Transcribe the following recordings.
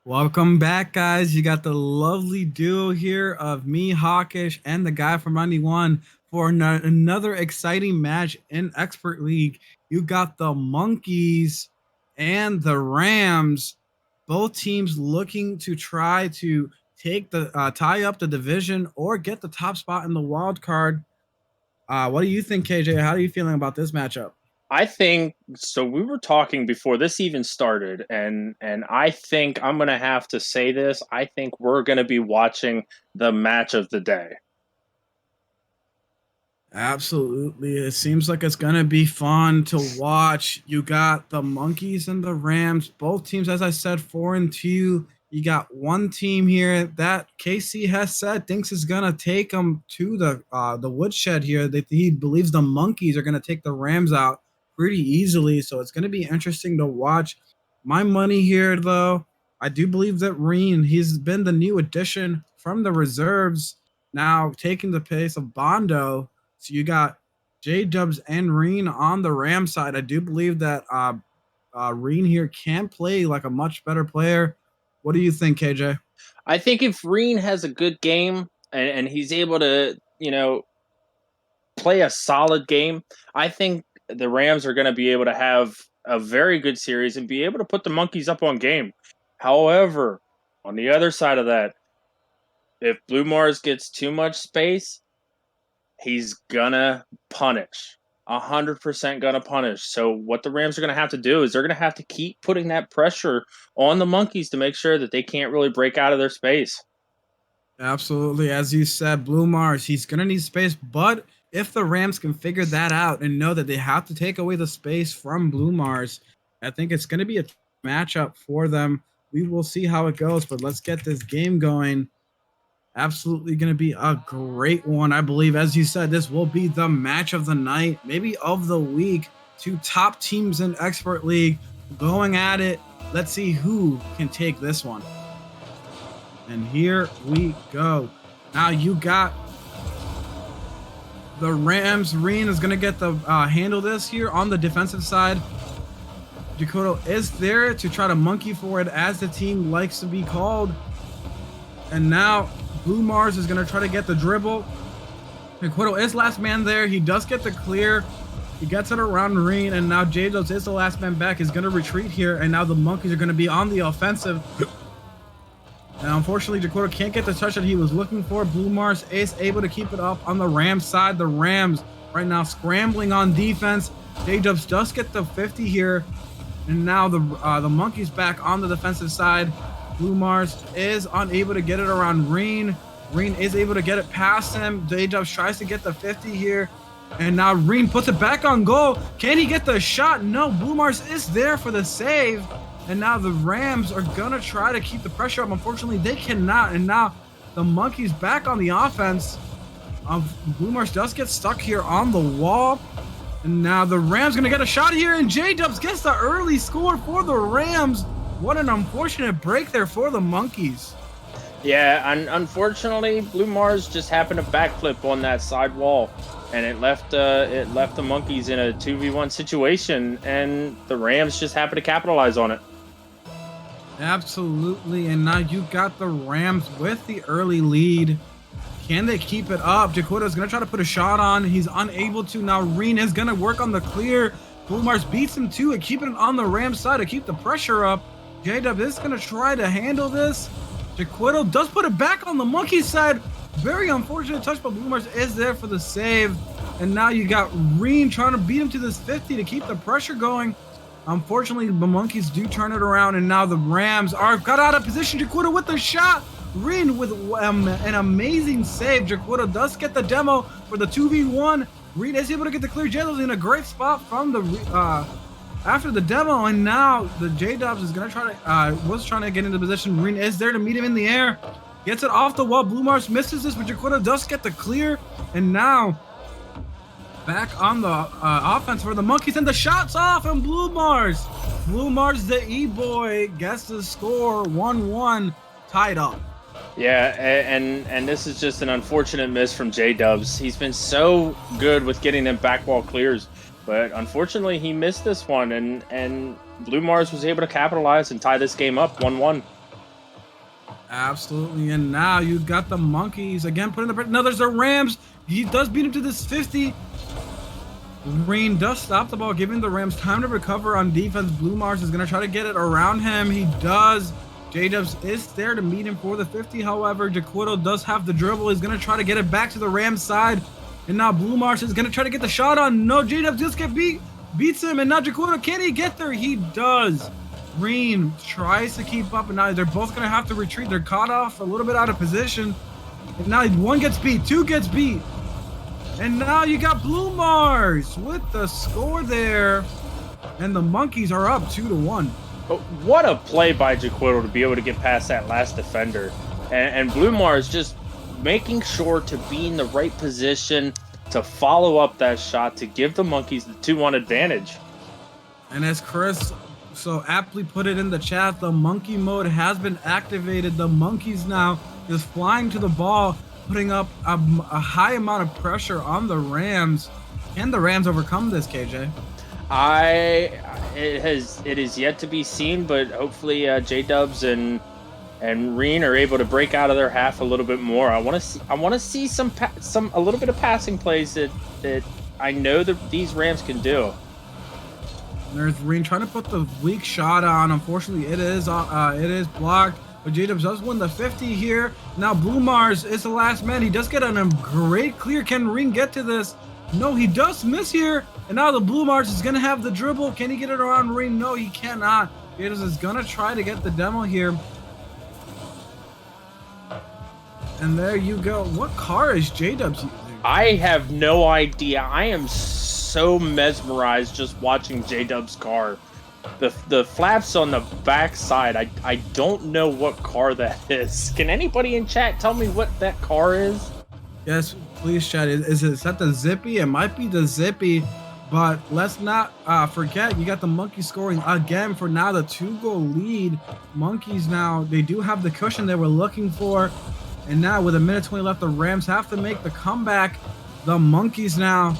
Welcome back, guys. You got the lovely duo here of me, Hawkish, and the guy from 91 for another exciting match in Expert League. You got the Monkeys and the Rams, both teams looking to try to take the tie up the division or get the top spot in the wild card. What do you think, KJ? How are you feeling about this matchup? I think so. We were talking before this even started, and I think I'm gonna have to say this. I think we're gonna be watching the match of the day. Absolutely. It seems like it's going to be fun to watch. You got the Monkeys and the Rams, both teams, as I said, 4-2. You got one team here that KC has said thinks is going to take them to the woodshed here. That he believes the Monkeys are going to take the Rams out pretty easily. So it's going to be interesting to watch. My money here, though, I do believe that Reen, he's been the new addition from the reserves, now taking the pace of Bondo. So you got Jdubbz and Rine on the Ram side. I do believe that Reen here can play like a much better player. What do you think, KJ? I think if Reen has a good game and he's able to, play a solid game, I think the Rams are going to be able to have a very good series and be able to put the Monkeys up on game. However, on the other side of that, if Blue Mars gets too much space, he's gonna punish. 100% gonna punish. So what the Rams are gonna have to do is they're gonna have to keep putting that pressure on the Monkeys to make sure that they can't really break out of their space. Absolutely. As you said, Blue Mars, he's going to need space. But if the Rams can figure that out and know that they have to take away the space from Blue Mars, I think it's going to be a matchup for them. We will see how it goes, but let's get this game going. Absolutely going to be a great one. I believe, as you said, this will be the match of the night, maybe of the week. Two top teams in Expert League going at it. Let's see who can take this one. And here we go. Now you got the Rams. Reen is going to get the handle this here on the defensive side. Jaquidle is there to try to monkey forward, as the team likes to be called. And now Blue Mars is going to try to get the dribble. Jaquidle is last man there. He does get the clear. He gets it around Reen, and now Jdubbz is the last man back. He's going to retreat here, and now the Monkeys are going to be on the offensive. Now, unfortunately, Jaquidle can't get the touch that he was looking for. Blue Mars is able to keep it up on the Rams side. The Rams right now scrambling on defense. Jdubbz does get the 50 here, and now the Monkeys back on the defensive side. Blue Mars is unable to get it around Reen. Reen is able to get it past him. Jdubbz tries to get the 50 here, and now Reen puts it back on goal. Can he get the shot? No, Blue Mars is there for the save. And now the Rams are going to try to keep the pressure up. Unfortunately, they cannot. And now the Monkeys back on the offense. Blue Mars does get stuck here on the wall. And now the Rams going to get a shot here. And Jdubbz gets the early score for the Rams. What an unfortunate break there for the Monkeys. Yeah, and unfortunately, Blue Mars just happened to backflip on that side wall, and it left the Monkeys in a 2v1 situation, and the Rams just happened to capitalize on it. Absolutely. And now you got the Rams with the early lead. Can they keep it up? Jaquidle is going to try to put a shot on. He's unable to. Now Reen is going to work on the clear. Blue Mars beats him to it, keeping it on the Rams side to keep the pressure up. Jdubbz is going to try to handle this. Jaquidle does put it back on the Monkey side. Very unfortunate touch, but Blue Mars is there for the save. And now you got Reen trying to beat him to this 50 to keep the pressure going. Unfortunately, the Monkeys do turn it around, and now the Rams are got out of position. Jaquidle with the shot. Reen with an amazing save. Jaquidle does get the demo for the 2v1. Reen is able to get the clear. Jdubbz in a great spot from the after the demo, and now the Jdubbz is gonna try to was trying to get into position. Reen is there to meet him in the air. Gets it off the wall. Blue Mars misses this, but Jaquidle does get the clear, and now back on the offense for the Monkeys, and the shot's off, and Blue Mars, the E-boy, gets the score 1-1, tied up. Yeah, and this is just an unfortunate miss from Jdubbz. He's been so good with getting them back wall clears, but unfortunately he missed this one, and Blue Mars was able to capitalize and tie this game up 1-1. Absolutely. And now you got the monkeys again putting the. No, there's the Rams. He does beat him to this 50. Rine does stop the ball, giving the Rams time to recover on defense. BlueMars is going to try to get it around him. He does. Jdubbz is there to meet him for the 50. However, Jaquidle does have the dribble. He's going to try to get it back to the Rams side. And now BlueMars is going to try to get the shot on. No, Jdubbz just beats him. And now Jaquidle, can he get there? He does. Rine tries to keep up, and now they're both going to have to retreat. They're caught off a little bit out of position. And now one gets beat, two gets beat. And now you got BlueMars with the score there. And the monkeys are up 2-1. But what a play by Jaquidle to be able to get past that last defender. And BlueMars just making sure to be in the right position to follow up that shot to give the monkeys the 2-1 advantage. And as Chris so aptly put it in the chat, the monkey mode has been activated. The monkeys now is flying to the ball, putting up a high amount of pressure on the Rams. Can the Rams overcome this, KJ? It is yet to be seen, but hopefully Jdubbz and Rine are able to break out of their half a little bit more. I want to see a little bit of passing plays that I know that these Rams can do. There's Rine trying to put the weak shot on. Unfortunately, it is blocked. But Jdubbz does win the 50 here. Now BlueMars is the last man. He does get on a great clear. Can Rine get to this? No, he does miss here. And now the BlueMars is going to have the dribble. Can he get it around Rine? No, he cannot. Jdubbz is going to try to get the demo here. And there you go. What car is Jdubbz using? I have no idea. I am so mesmerized just watching Jdubbz's car. The flaps on the back side, I don't know what car that is. Can anybody in chat tell me what that car is? Yes, please chat. Is that the Zippy? It might be the Zippy, but let's not forget you got the Monkeys scoring again for now the 2-goal lead. Monkeys now, they do have the cushion they were looking for. And now with 1:20 left, the Rams have to make the comeback. The Monkeys now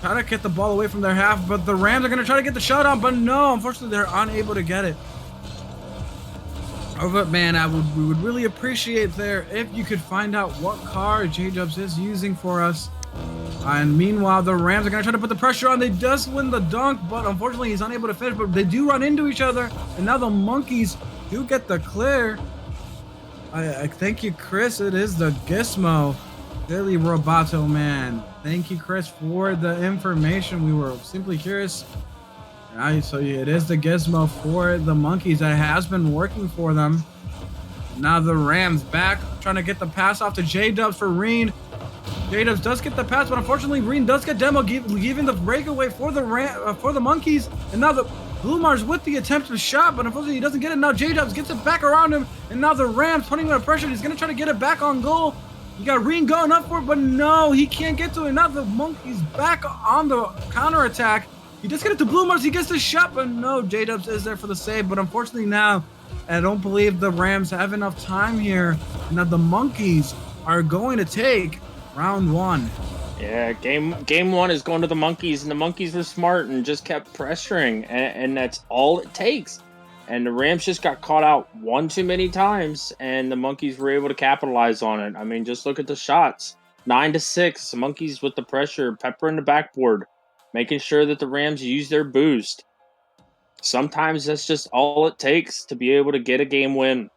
try to get the ball away from their half, but the Rams are going to try to get the shot on, but no, unfortunately, they're unable to get it. Oh, but man, we would really appreciate there if you could find out what car Jdubbz is using for us. And meanwhile, the Rams are going to try to put the pressure on. They just win the dunk, but unfortunately, he's unable to finish, but they do run into each other, and now the Monkeys do get the clear. I thank you, Chris. It is the Gizmo. Billy Roboto, man. Thank you, Chris, for the information. We were simply curious. Right, so it is the Gizmo for the Monkeys that has been working for them. Now the Rams back, trying to get the pass off to Jdubbz for Rine. Jdubbz does get the pass, but unfortunately, Rine does get demo, giving the breakaway for the Monkeys. And now the BlueMars with the attempted shot, but unfortunately he doesn't get it. Now Jdubbz gets it back around him, and now the Rams putting him under pressure. He's going to try to get it back on goal. You got Rine going up for it, but no, he can't get to it. Now the Monkeys back on the counterattack. He just get it to BlueMars. He gets the shot, but no, Jdubbz is there for the save. But unfortunately now, I don't believe the Rams have enough time here. Now the Monkeys are going to take round one. Yeah, game one is going to the Monkeys, and the Monkeys were smart and just kept pressuring, and that's all it takes. And the Rams just got caught out one too many times, and the Monkeys were able to capitalize on it. I mean, just look at the shots. 9-6, the Monkeys with the pressure, peppering the backboard, making sure that the Rams use their boost. Sometimes that's just all it takes to be able to get a game win.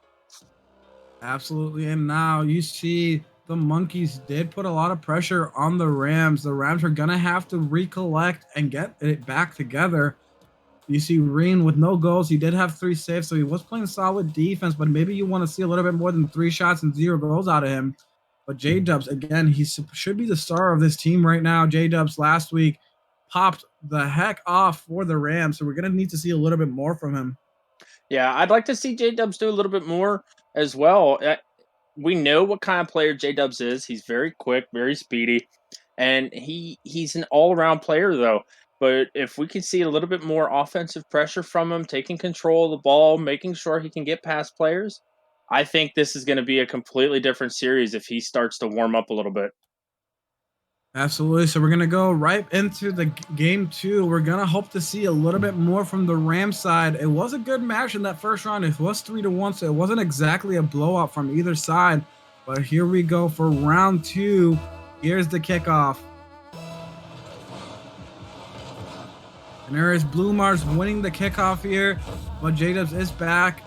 Absolutely, and now you see the Monkeys did put a lot of pressure on the Rams. The Rams are going to have to recollect and get it back together. You see Rine with no goals. He did have 3 saves, so he was playing solid defense, but maybe you want to see a little bit more than 3 shots and 0 goals out of him. But Jdubbz, again, he should be the star of this team right now. Jdubbz last week popped the heck off for the Rams, so we're going to need to see a little bit more from him. Yeah, I'd like to see Jdubbz do a little bit more as well. We know what kind of player Jdubbz is. He's very quick, very speedy, and he's an all-around player, though. But if we could see a little bit more offensive pressure from him, taking control of the ball, making sure he can get past players, I think this is going to be a completely different series if he starts to warm up a little bit. Absolutely. So we're going to go right into the game 2. We're going to hope to see a little bit more from the Rams side. It was a good match in that first round. It was 3-1, so it wasn't exactly a blowout from either side. But here we go for round 2. Here's the kickoff. And there is BlueMars winning the kickoff here, but Jdubbz is back.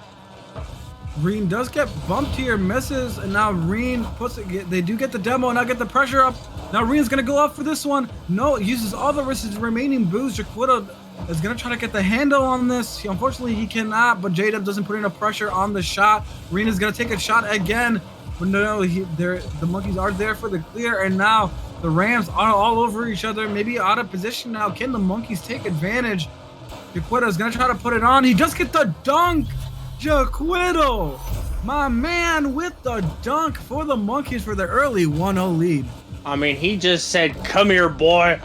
Rine does get bumped here, misses, and now Rine puts it. They do get the demo, and now get the pressure up. Now Rine's gonna go up for this one. No, uses all the rest of his remaining boost. Jaquidle is gonna try to get the handle on this. Unfortunately, he cannot, but Jdubbz doesn't put enough pressure on the shot. Rine is gonna take a shot again, but no, the monkeys are there for the clear, and now the Rams are all over each other, maybe out of position now. Can the monkeys take advantage? Jaquidle is gonna try to put it on. He does get the dunk. Jaquidle, my man, with the dunk for the monkeys for the early 1-0 lead. I mean, he just said, "Come here, boy,"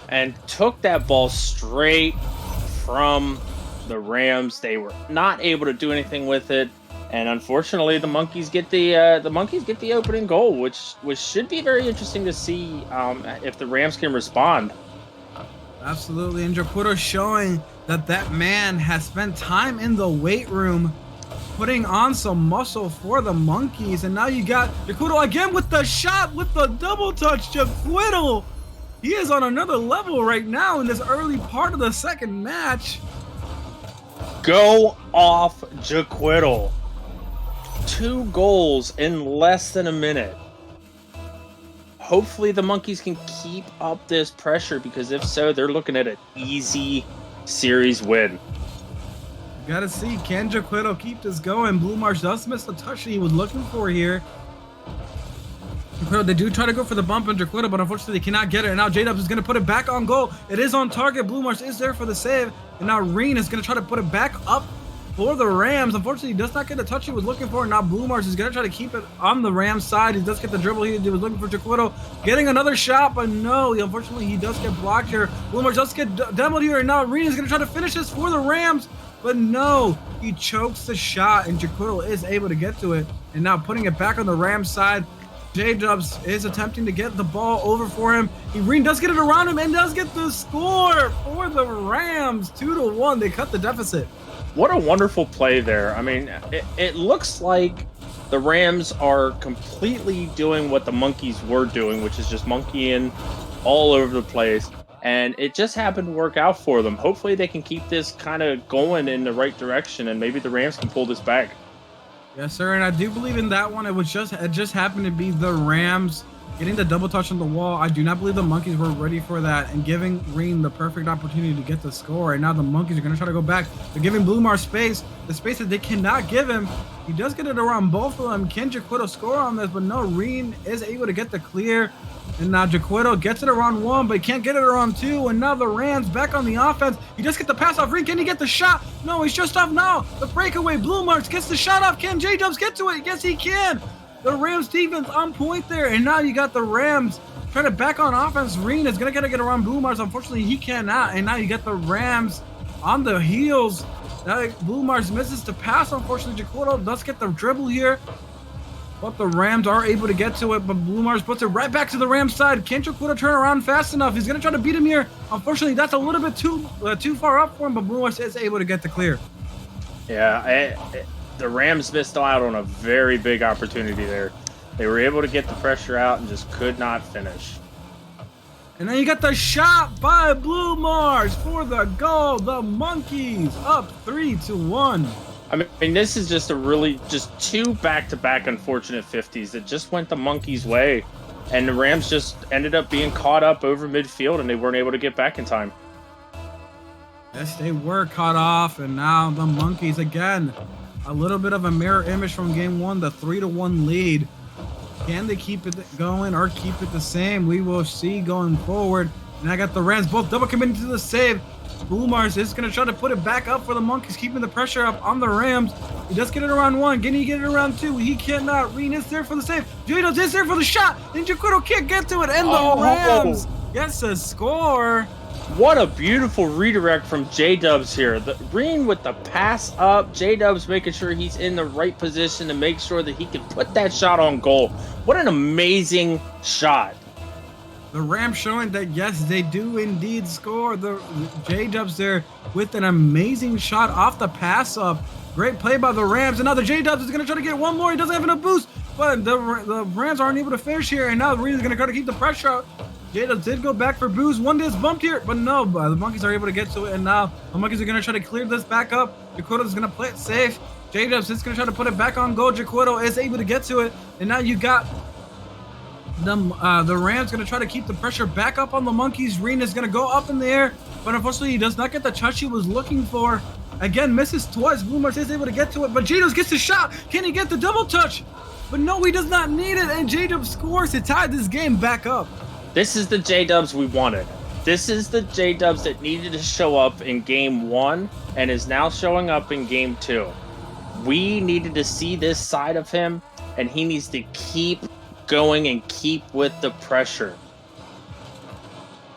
and took that ball straight from the Rams. They were not able to do anything with it, and unfortunately, the monkeys get the opening goal, which should be very interesting to see if the Rams can respond. Absolutely, and Jaquidle showing that man has spent time in the weight room, putting on some muscle for the monkeys. And now you got Jaquidle again with the shot, with the double touch. Jaquidle, he is on another level right now in this early part of the second match. Go off, Jaquidle. 2 goals in less than a minute. Hopefully the monkeys can keep up this pressure, because if so, they're looking at an easy series win. Gotta see, can Jaquidle keep this going? BlueMars does miss the touch that he was looking for here. Jaquidle, they do try to go for the bump on Jaquidle, but unfortunately they cannot get it. And now Jdubbz is going to put it back on goal. It is on target. BlueMars is there for the save. And now Rine is going to try to put it back up for the Rams. Unfortunately, he does not get the touch he was looking for. Now BlueMars is going to try to keep it on the Rams side. He does get the dribble here. He was looking for Jaquidle. Getting another shot, but no. Unfortunately, he does get blocked here. BlueMars does get demoed here. And now Rine is going to try to finish this for the Rams. But no, he chokes the shot, and Jaquidle is able to get to it. And now putting it back on the Rams side. Jdubbz is attempting to get the ball over for him. Rine does get it around him and does get the score for the Rams. 2-1. They cut the deficit. What a wonderful play there. I mean, it looks like the Rams are completely doing what the monkeys were doing, which is just monkeying all over the place. And it just happened to work out for them. Hopefully they can keep this kind of going in the right direction, and maybe the Rams can pull this back. Yes, sir. And I do believe in that one. It just happened to be the Rams getting the double touch on the wall. I do not believe the monkeys were ready for that and giving Rine the perfect opportunity to get the score. And now the monkeys are going to try to go back. They're giving BlueMars space, the space that they cannot give him. He does get it around both of them. Can Jaquidle score on this? But no, Rine is able to get the clear. And now Jaquidle gets it around 1, but he can't get it around 2. And now the Rams back on the offense. He just get the pass off. Rine, can he get the shot? No, he's just off now. The breakaway. BlueMars gets the shot off. Can Jdubbz get to it? Yes, he can. The Rams defense on point there. And now you got the Rams trying to back on offense. Rine is going to get around BlueMars. Unfortunately, he cannot. And now you get the Rams on the heels. Now BlueMars misses the pass. Unfortunately, Jaquidle does get the dribble here. But the Rams are able to get to it, but BlueMars puts it right back to the Rams side. Can't Jaquidle turn around fast enough? He's going to try to beat him here. Unfortunately, that's a little bit too far up for him, but BlueMars is able to get the clear. Yeah, the Rams missed out on a very big opportunity there. They were able to get the pressure out and just could not finish. And then you got the shot by BlueMars for the goal. The monkeys up 3-1. I mean, this is just just 2 back-to-back unfortunate 50s that just went the monkeys' way. And the Rams just ended up being caught up over midfield, and they weren't able to get back in time. Yes, they were caught off, and now the monkeys again. A little bit of a mirror image from game 1, the 3-1 lead. Can they keep it going or keep it the same? We will see going forward. And I got the Rams both double committing to the save. BlueMars is going to try to put it back up for the monkeys, keeping the pressure up on the Rams. He does get it around 1. Can he get it around 2? He cannot. Rine is there for the save. Jdubbz is there for the shot. And Jaquidle can't get to it. And the Rams gets a score. What a beautiful redirect from Jdubbz here. Rine with the pass up. Jdubbz making sure he's in the right position to make sure that he can put that shot on goal. What an amazing shot. The Rams showing that, yes, they do indeed score. The Jdubbz there with an amazing shot off the pass up. Great play by the Rams. And now the Jdubbz is going to try to get one more. He doesn't have enough boost. But the Rams aren't able to finish here. And now Rine is going to try to keep the pressure out. Jdubbz did go back for boost. One is bumped here. But no, the Monkeys are able to get to it. And now the Monkeys are going to try to clear this back up. Jaquidle is going to play it safe. Jdubbz is going to try to put it back on goal. Jaquidle is able to get to it. And now you got the Rams going to try to keep the pressure back up on the Monkeys. Rine is going to go up in the air, but unfortunately he does not get the touch he was looking for. Again, misses twice. BlueMars is able to get to it, but Jdubbz gets the shot. Can he get the double touch? But no, he does not need it, and Jdubbz scores to tie this game back up. This is the Jdubbz we wanted. This is the Jdubbz that needed to show up in game 1 and is now showing up in game 2. We needed to see this side of him, and he needs to keep going and keep with the pressure.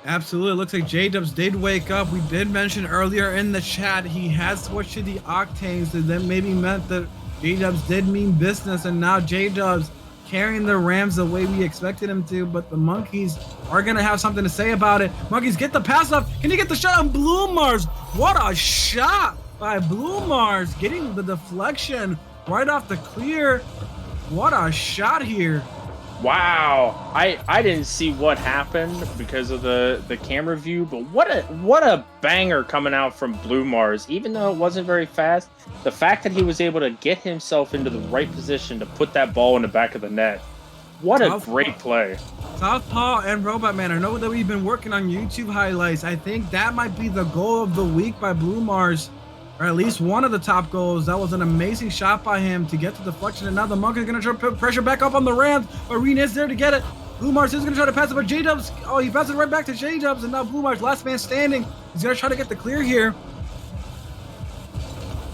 Absolutely. It looks like Jdubbz did wake up. We did mention earlier in the chat he has switched to the octanes, and that maybe meant that Jdubbz did mean business, and now Jdubbz carrying the Rams the way we expected him to, but the Monkeys are going to have something to say about it. Monkeys get the pass up. Can he get the shot on BlueMars? What a shot by BlueMars, getting the deflection right off the clear. What a shot here. Wow, I didn't see what happened because of the camera view, but what a banger coming out from BlueMars. Even though it wasn't very fast, the fact that he was able to get himself into the right position to put that ball in the back of the net. What a great play. Southpaw and Robot Man, I know that we've been working on YouTube highlights. I think that might be the goal of the week by BlueMars, or at least one of the top goals. That was an amazing shot by him to get the deflection, and now the Monkeys are going to try to put pressure back up on the Rams. Rine is there to get it. BlueMars is going to try to pass it, but Jdubbz, oh, he passes it right back to Jdubbz, and now BlueMars, last man standing. He's going to try to get the clear here.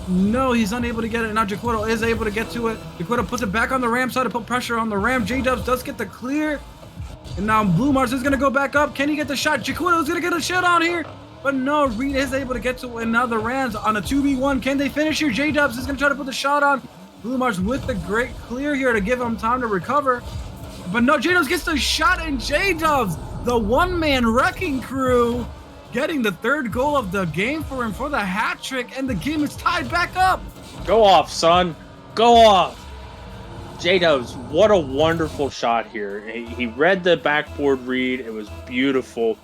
No, he's unable to get it. Now Jaquidle is able to get to it. Jaquidle puts it back on the Ram side to put pressure on the Ram. Jdubbz does get the clear, and now BlueMars is going to go back up. Can he get the shot? Jaquidle is going to get a shot on here. But no, Rine is able to get to it, and now the Rams on a 2v1. Can they finish here? Jdubbz is going to try to put the shot on. BlueMars with the great clear here to give him time to recover. But no, Jdubbz gets the shot, and Jdubbz, the one-man wrecking crew, getting the third goal of the game for him for the hat trick, and the game is tied back up. Go off, son. Go off. Jdubbz, what a wonderful shot here. He read the backboard read. It was beautiful.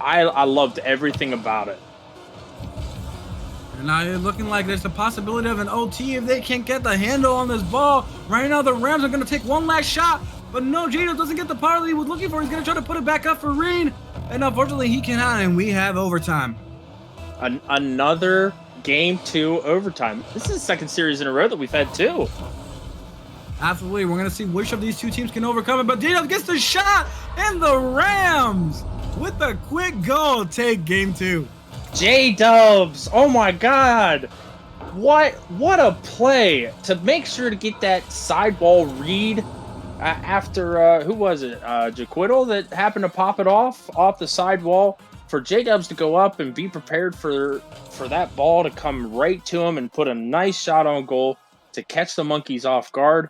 I loved everything about it. And now it's looking like there's a possibility of an OT if they can't get the handle on this ball. Right now, the Rams are going to take one last shot. But no, Jdubbz doesn't get the power that he was looking for. He's going to try to put it back up for Rine. And unfortunately, he cannot, and we have overtime. Another game 2 overtime. This is the second series in a row that we've had 2. Absolutely. We're going to see which of these two teams can overcome it. But Jdubbz gets the shot, and the Rams, with a quick goal, take game 2. Jdubbz, oh my God. What a play to make sure to get that sidewall read after, who was it? Jaquidle that happened to pop it off the sidewall. For Jdubbz to go up and be prepared for that ball to come right to him and put a nice shot on goal to catch the Monkeys off guard.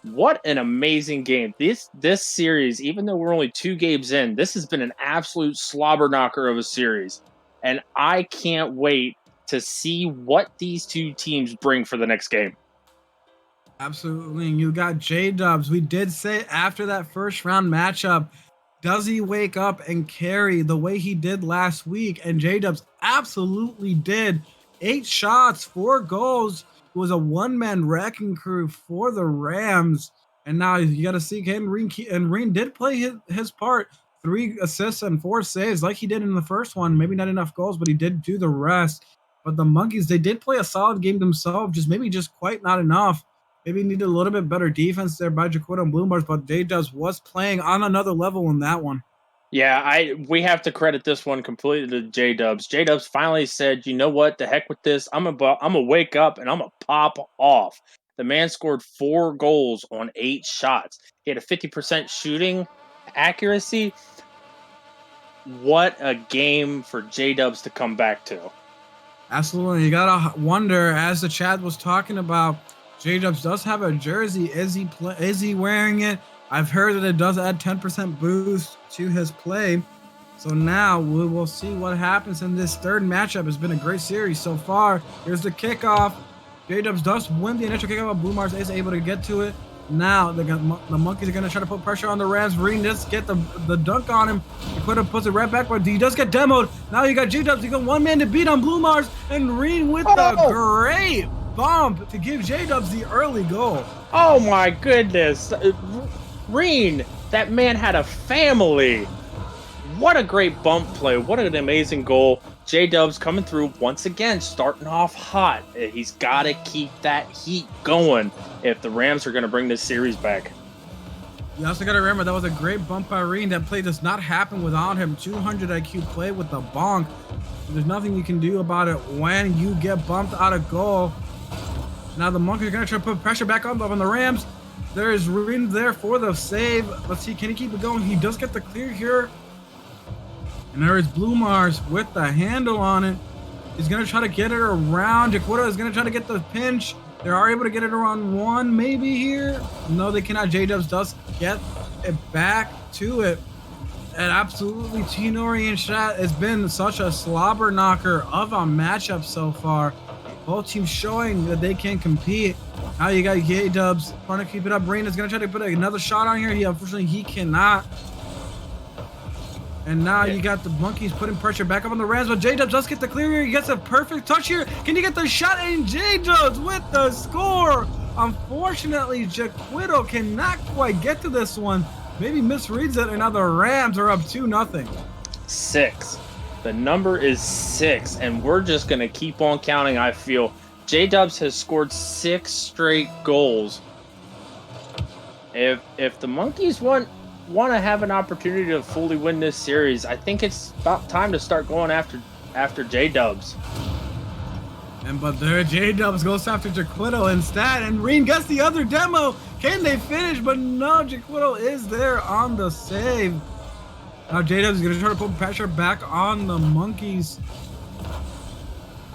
What an amazing game. This series, even though we're only 2 games in, this has been an absolute slobber knocker of a series. And I can't wait to see what these two teams bring for the next game. Absolutely. And you got Jdubbz. We did say after that first round matchup, does he wake up and carry the way he did last week? And Jdubbz absolutely did. 8 shots, 4 goals. It was a one-man wrecking crew for the Rams. And now you got to see, and Rine did play his part. 3 assists and 4 saves like he did in the first one. Maybe not enough goals, but he did do the rest. But the Monkeys, they did play a solid game themselves, just quite not enough. Maybe needed a little bit better defense there by Jaquidle and BlueMars, but Jdubbz was playing on another level in that one. Yeah, we have to credit this one completely to Jdubbz. Jdubbz finally said, you know what, the heck with this. I'm gonna wake up and I'm gonna pop off. The man scored 4 goals on 8 shots. He had a 50% shooting accuracy. What a game for Jdubbz to come back to. Absolutely. You gotta wonder, as the chat was talking about, Jdubbz does have a jersey. Is he wearing it? I've heard that it does add 10% boost to his play. So now we will see what happens in this third matchup. It's been a great series so far. Here's the kickoff. Jdubbz does win the initial kickoff, but BlueMars is able to get to it. Now the monkeys are going to try to put pressure on the Rams. Rine does get the dunk on him. Jaquidle puts it right back, but he does get demoed. Now you got Jdubbz. You got one man to beat on BlueMars, and Rine with the great bump to give Jdubbz the early goal. Oh my goodness. Rine, that man had a family. What a great bump play. What an amazing goal. Jdubbz coming through once again, starting off hot. He's got to keep that heat going if the Rams are going to bring this series back. You also got to remember that was a great bump by Rine. That play does not happen without him. 200 IQ play with the bonk. There's nothing you can do about it when you get bumped out of goal. Now the monkeys are going to try to put pressure back on the Rams. There is Rine there for the save. Let's see, can he keep it going? He does get the clear here. And there is BlueMars with the handle on it. He's going to try to get it around. Jaquidle is going to try to get the pinch. They are able to get it around one maybe here. No, they cannot. Jdubbz does get it back to it. And absolutely, Tinori and Shat has been such a slobber knocker of a matchup so far. Both teams showing that they can compete. Now you got Jdubbz trying to keep it up. Rine is going to try to put another shot on here. Unfortunately, he cannot. And now you got the monkeys putting pressure back up on the Rams, but Jdubbz does get the clear here. He gets a perfect touch here. Can he get the shot? And Jdubbz with the score. Unfortunately, Jaquidle cannot quite get to this one. Maybe misreads it, and now the Rams are up 2-0. 6. The number is 6, and we're just going to keep on counting, I feel. Jdubbz has scored 6 straight goals. If the monkeys want to have an opportunity to fully win this series, I think it's about time to start going after Jdubbz. But there Jdubbz goes after Jaquidle instead, and Rine gets the other demo. Can they finish? But no, Jaquidle is there on the save. Now Jdubbz is going to try to put pressure back on the monkeys.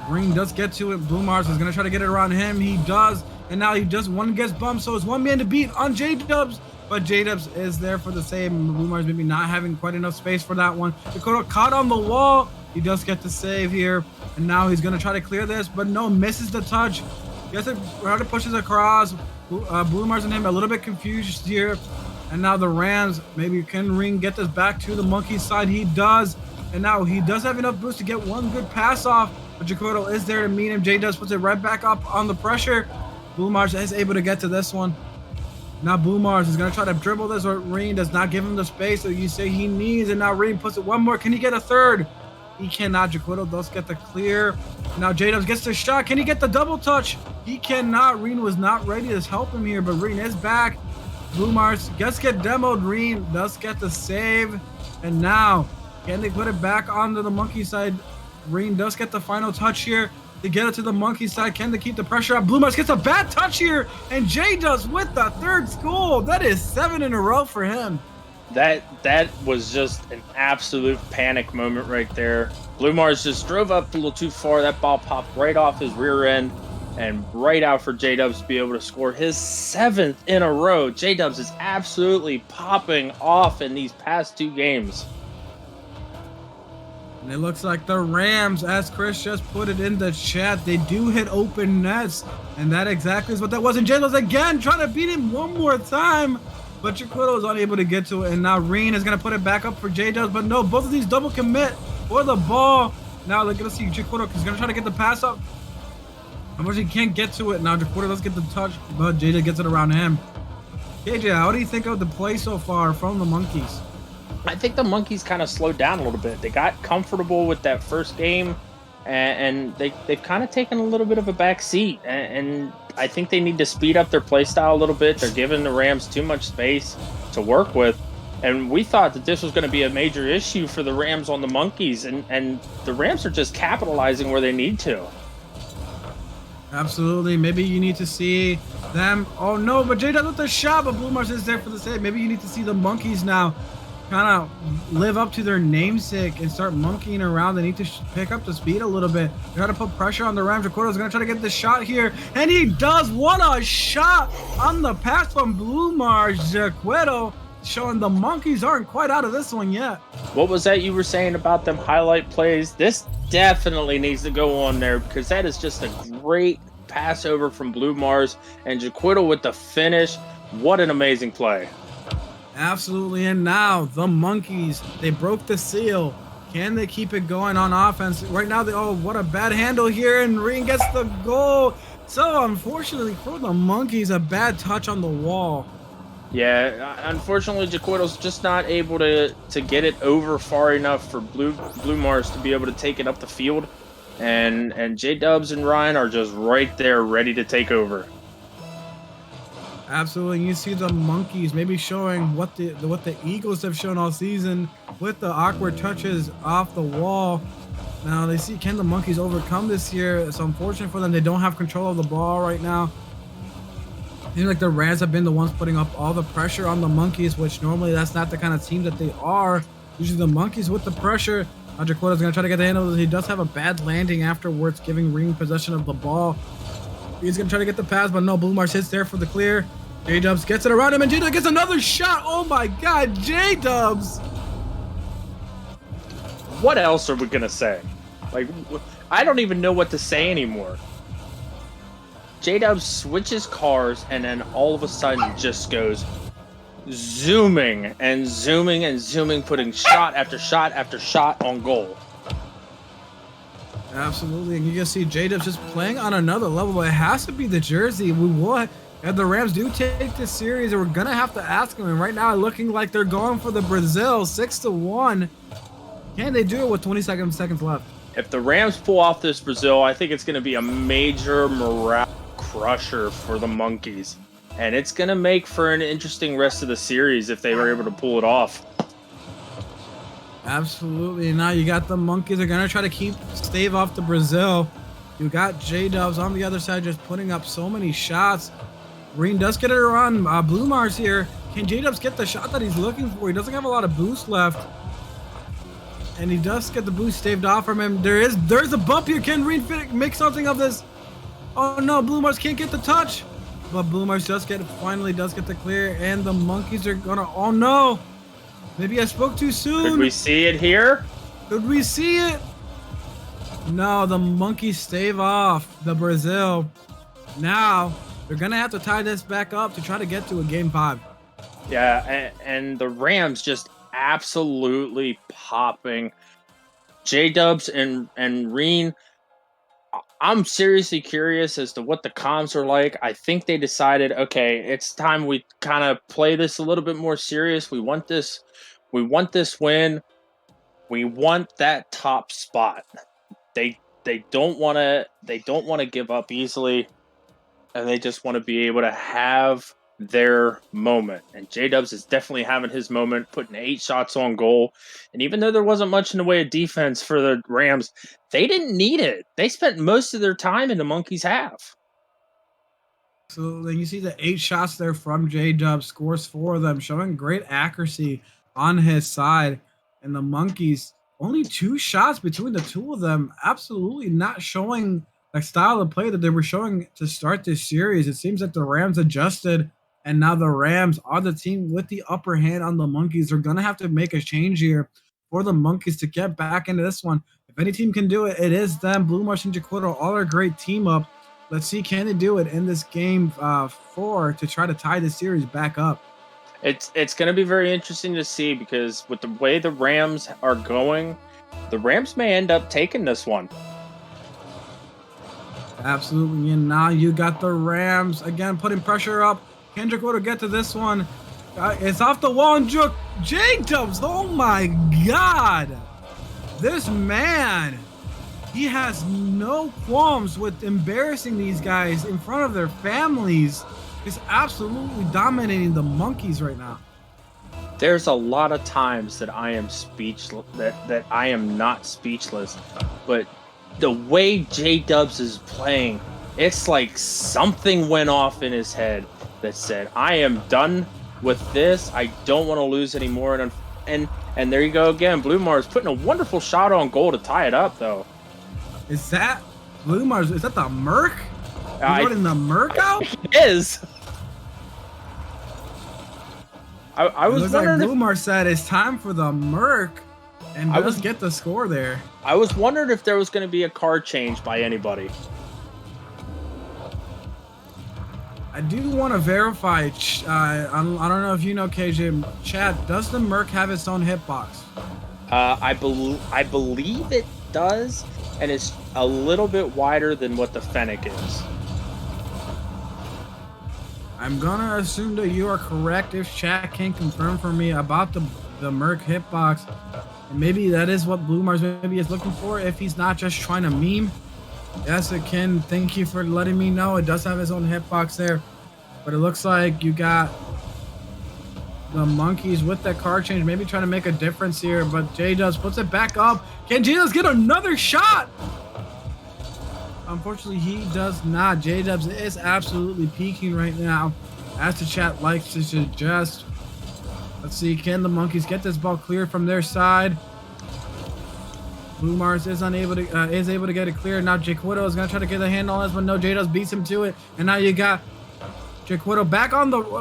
Rine does get to it. BlueMars is going to try to get it around him. He does, and now he just gets bumped, so it's one man to beat on Jdubbz. But Jdubbz is there for the save. BlueMars maybe not having quite enough space for that one. Jaquidle caught on the wall. He does get the save here. And now he's going to try to clear this, but no, misses the touch. Gets it, rather pushes across. BlueMars and him a little bit confused here. And now the Rams, maybe can Rine get this back to the monkey side? He does. And now he does have enough boost to get one good pass off. But Jaquidle is there to meet him. Jdubbz puts it right back up on the pressure. BlueMars is able to get to this one. Now BlueMars is going to try to dribble this, but Rine does not give him the space that you say he needs. And now Rine puts it one more. Can he get a third? He cannot. Jaquidle does get the clear. Now Jdubbz gets the shot. Can he get the double touch? He cannot. Rine was not ready to help him here, but Rine is back. BlueMars gets demoed. Rine does get the save. And now, can they put it back onto the monkey side? Rine does get the final touch here to get it to the monkey side. Can they keep the pressure up? BlueMars gets a bad touch here, and Jdubbz with the third goal. That is 7 in a row for him. That was just an absolute panic moment right there. BlueMars just drove up a little too far. That ball popped right off his rear end and right out for Jdubbz to be able to score his 7th in a row. Jdubbz is absolutely popping off in these past 2 games. And it looks like the Rams, as Chris just put it in the chat, they do hit open nets. And that exactly is what that was. And Jdubbz again trying to beat him one more time. But Jaquidle is unable to get to it. And now Rine is going to put it back up for Jdubbz. But no, both of these double commit for the ball. Now they're going to see Jaquidle. He's going to try to get the pass up. Unfortunately, he can't get to it. Now Jaquidle does get the touch, but Jdubbz gets it around him. KJ, how do you think of the play so far from the monkeys? I think the monkeys kind of slowed down a little bit. They got comfortable with that first game, and they've kind of taken a little bit of a back seat. And I think they need to speed up their play style a little bit. They're giving the Rams too much space to work with. And we thought that this was going to be a major issue for the Rams on the monkeys. And the Rams are just capitalizing where they need to. Absolutely. Maybe you need to see them. Oh, no, but Jdubbz with the shot, but BlueMars is there for the save. Maybe you need to see the monkeys now kind of live up to their namesake and start monkeying around. They need to pick up the speed a little bit. They got to put pressure on the Rams. Jaquidle is going to try to get the shot here, and he does. What a shot on the pass from BlueMars2. Jaquidle showing the monkeys aren't quite out of this one yet. What was that you were saying about them highlight plays? This definitely needs to go on there because that is just a great pass over from BlueMars and Jaquidle with the finish. What an amazing play. Absolutely, and now the monkeys, they broke the seal. Can they keep it going on offense? Right now, oh, what a bad handle here, and Rine gets the goal. So, unfortunately for the monkeys, a bad touch on the wall. Yeah, unfortunately, Jaquidle's just not able to get it over far enough for BlueMars to be able to take it up the field. And Jdubbz and Rine are just right there ready to take over. Absolutely, you see the monkeys maybe showing what the Eagles have shown all season with the awkward touches off the wall. Now they see, can the monkeys overcome this year? It's unfortunate for them. They don't have control of the ball right now. It seems like the Rams have been the ones putting up all the pressure on the monkeys, which normally that's not the kind of team that they are. Usually the monkeys with the pressure. Jaquidle is going to try to get the handle. He does have a bad landing afterwards, giving Rine possession of the ball. He's going to try to get the pass, but no, BlueMars hits there for the clear. Jdubbz gets it around him, and Jdubbz gets another shot. Oh my God, Jdubbz! What else are we gonna say? Like, I don't even know what to say anymore. Jdubbz switches cars, and then all of a sudden just goes zooming and zooming and zooming, putting shot after shot after shot on goal. Absolutely, and you can see Jdubbz just playing on another level, but it has to be the jersey. We want. And the Rams do take this series, and we're gonna have to ask them. And right now, looking like they're going for the Brazil 6-1. Can they do it with 20 seconds left? If the Rams pull off this Brazil, I think it's going to be a major morale crusher for the monkeys, and it's going to make for an interesting rest of the series if they were able to pull it off. Absolutely. Now you got the monkeys are gonna try to stave off the Brazil. You got Jdubbz on the other side just putting up so many shots. Rine does get it around BlueMars here. Can Jdubbz get the shot that he's looking for? He doesn't have a lot of boost left. And he does get the boost staved off from him. There's a bump here. Can Rine make something of this? Oh no, BlueMars can't get the touch. But BlueMars finally does get the clear. And the monkeys are gonna, oh no. Maybe I spoke too soon. Could we see it here? Could we see it? No, the monkeys stave off the Brazil. Now, they're going to have to tie this back up to try to get to a game 5. Yeah, and the Rams just absolutely popping. Jdubbz and Rine. I'm seriously curious as to what the comms are like. I think they decided, okay, it's time we kind of play this a little bit more serious. We want this win. We want that top spot. They don't want to give up easily, and they just want to be able to have their moment. And Jdubbz is definitely having his moment, putting 8 shots on goal. And even though there wasn't much in the way of defense for the Rams, they didn't need it. They spent most of their time in the monkeys' half. So then you see the 8 shots there from Jdubbz, scores 4 of them, showing great accuracy on his side. And the monkeys, only 2 shots between the two of them, absolutely not showing the style of play that they were showing to start this series. It seems that the Rams adjusted, and now the Rams are the team with the upper hand on the monkeys. They're going to have to make a change here for the monkeys to get back into this one. If any team can do it, it is them. BlueMars and Jaquidle, all are great team up. Let's see, can they do it in this game 4 to try to tie the series back up? It's going to be very interesting to see, because with the way the Rams are going, the Rams may end up taking this one. Absolutely, and now you got the Rams again putting pressure up. Can Jaquidle get to this one? It's off the wall, and Jdubbz, oh my God! This man, he has no qualms with embarrassing these guys in front of their families. He's absolutely dominating the monkeys right now. There's a lot of times that I am speechless, that I am not speechless, but the way Jdubbz is playing, it's like something went off in his head that said, I am done with this. I don't want to lose anymore. And And there you go again. BlueMars putting a wonderful shot on goal to tie it up, though. Is that BlueMars? Is that the Merc? He's running the Merc out? It is. I was wondering like BlueMars said it's time for the Merc, and does get the score there. I was wondering if there was going to be a card change by anybody. I do want to verify. I don't know if you know, KJ. Chat, does the Merc have its own hitbox? I believe it does, and it's a little bit wider than what the Fennec is. I'm gonna assume that you are correct if chat can confirm for me about the Merc hitbox. And maybe that is what BlueMars maybe is looking for if he's not just trying to meme. Yes, it can. Thank you for letting me know. It does have its own hitbox there. But it looks like you got the monkeys with that card change, maybe trying to make a difference here. But Jdubbz puts it back up. Can Jdubbz get another shot? Unfortunately, he does not. Jdubbz is absolutely peaking right now, as the chat likes to suggest. Let's see, can the monkeys get this ball clear from their side? BlueMars is able to get it clear. Now Jaquidle is gonna try to get a handle on this, but no, Jdubbz beats him to it. And now you got Jaquidle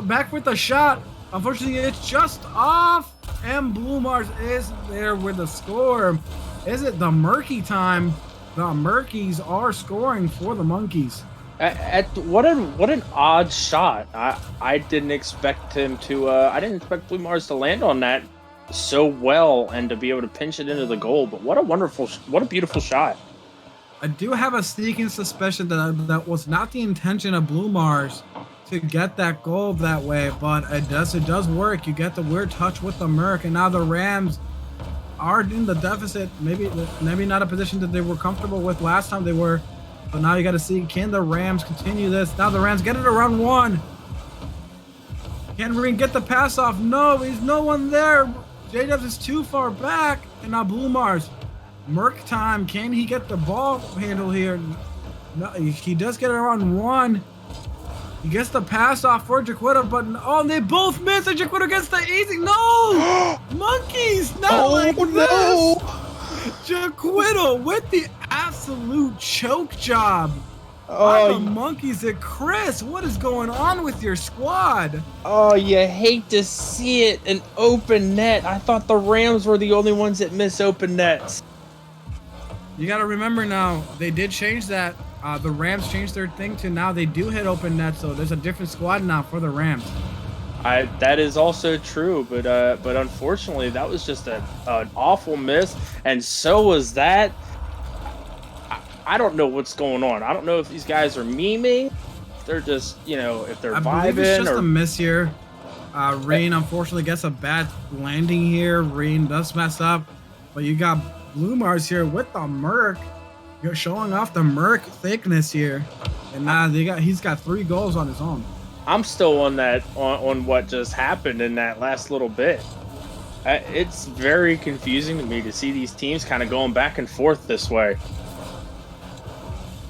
back with the shot. Unfortunately, it's just off, and BlueMars is there with the score. Is it the Murky time? The Murkies are scoring for the monkeys. What an odd shot. I didn't expect him to. I didn't expect BlueMars to land on that so well and to be able to pinch it into the goal. But what a beautiful shot. I do have a sneaking suspicion that was not the intention of BlueMars to get that goal that way, but it does work. You get the weird touch with the Merc, and now the Rams are in the deficit. Maybe not a position that they were comfortable with last time they were, but now you got to see, can the Rams continue this? Now the Rams get it around one. Can Rine get the pass off? No, there's no one there. Jdubbz is too far back, and now BlueMars. Merc time. Can he get the ball handle here? No, he does get it around one. He gets the pass off for Jaquidle, but and they both miss, and Jaquidle gets the easy. No! Monkeys! Not like this! Jaquidle with the absolute choke job. The monkeys at Chris. What is going on with your squad? Oh, you hate to see it. An open net. I thought the Rams were the only ones that miss open nets. You got to remember now, they did change that. The Rams changed their thing to now they do hit open net, so there's a different squad now for the Rams. That is also true, but unfortunately, that was just an awful miss, and so was that. I don't know what's going on. I don't know if these guys are memeing, if they're just, if they're vibing. I believe it's just a miss here. Rine unfortunately gets a bad landing here. Rine does mess up, but you got BlueMars here with the Merc. You're showing off the Merc thickness here, and now he's got 3 goals on his own. I'm still on what just happened in that last little bit. It's very confusing to me to see these teams kind of going back and forth this way.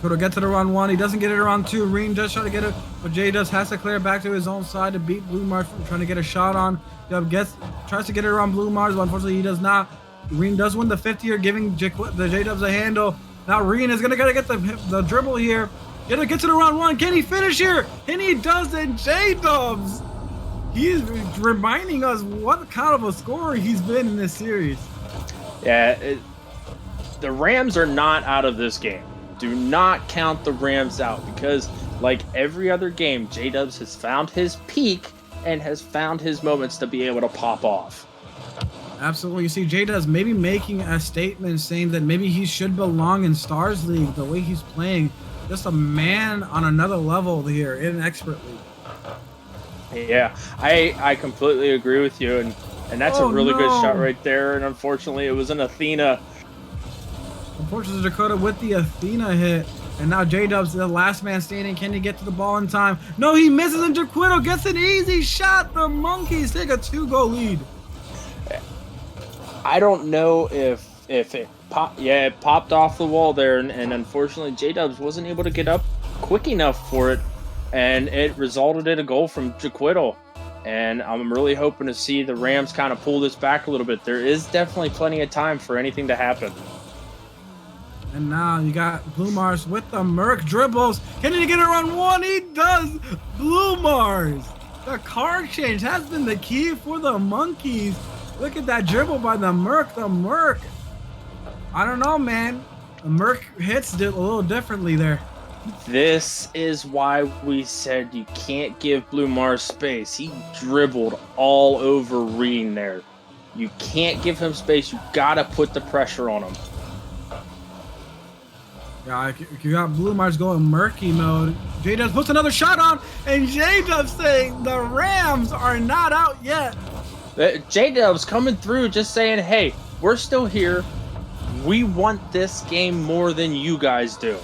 Could get to the round 1. He doesn't get it around 2. Rine does try to get it, but Jdubbz has to clear it back to his own side to beat BlueMars from trying to get a shot on. Tries to get it around BlueMars, but unfortunately he does not. Rine does win the 50 here, giving the Jdubbz a handle. Now Rine is gonna get the dribble here. Gets it around 1. Can he finish here? And he does it. Jdubbz. He's reminding us what kind of a scorer he's been in this series. Yeah, the Rams are not out of this game. Do not count the Rams out, because like every other game, Jdubbz has found his peak and has found his moments to be able to pop off. Absolutely. You see Jdubbz maybe making a statement saying that maybe he should belong in Stars League the way he's playing. Just a man on another level here, inexpertly. Yeah, I completely agree with you, and that's a really good shot right there, and unfortunately it was an Athena. Unfortunately, Dakota with the Athena hit, and now Jdubbz, the last man standing. Can he get to the ball in time? No, he misses, and Jaquidle gets an easy shot. The monkeys take a 2-goal lead. I don't know if it popped. Yeah, it popped off the wall there, and unfortunately Jdubbz wasn't able to get up quick enough for it, and it resulted in a goal from Jaquidle. And I'm really hoping to see the Rams kind of pull this back a little bit. There is definitely plenty of time for anything to happen. And now you got BlueMars with the Merc dribbles. Can he get it around one? He does. BlueMars. The card change has been the key for the monkeys. Look at that dribble by the Merc. The Merc. I don't know, man. The Merc hits it a little differently there. This is why we said you can't give BlueMars space. He dribbled all over Rine there. You can't give him space. You gotta put the pressure on him. Yeah, you got BlueMars going murky mode. Jdubbz puts another shot on, and Jdubbz saying the Rams are not out yet. Jdubbz coming through, just saying, hey, we're still here. We want this game more than you guys do.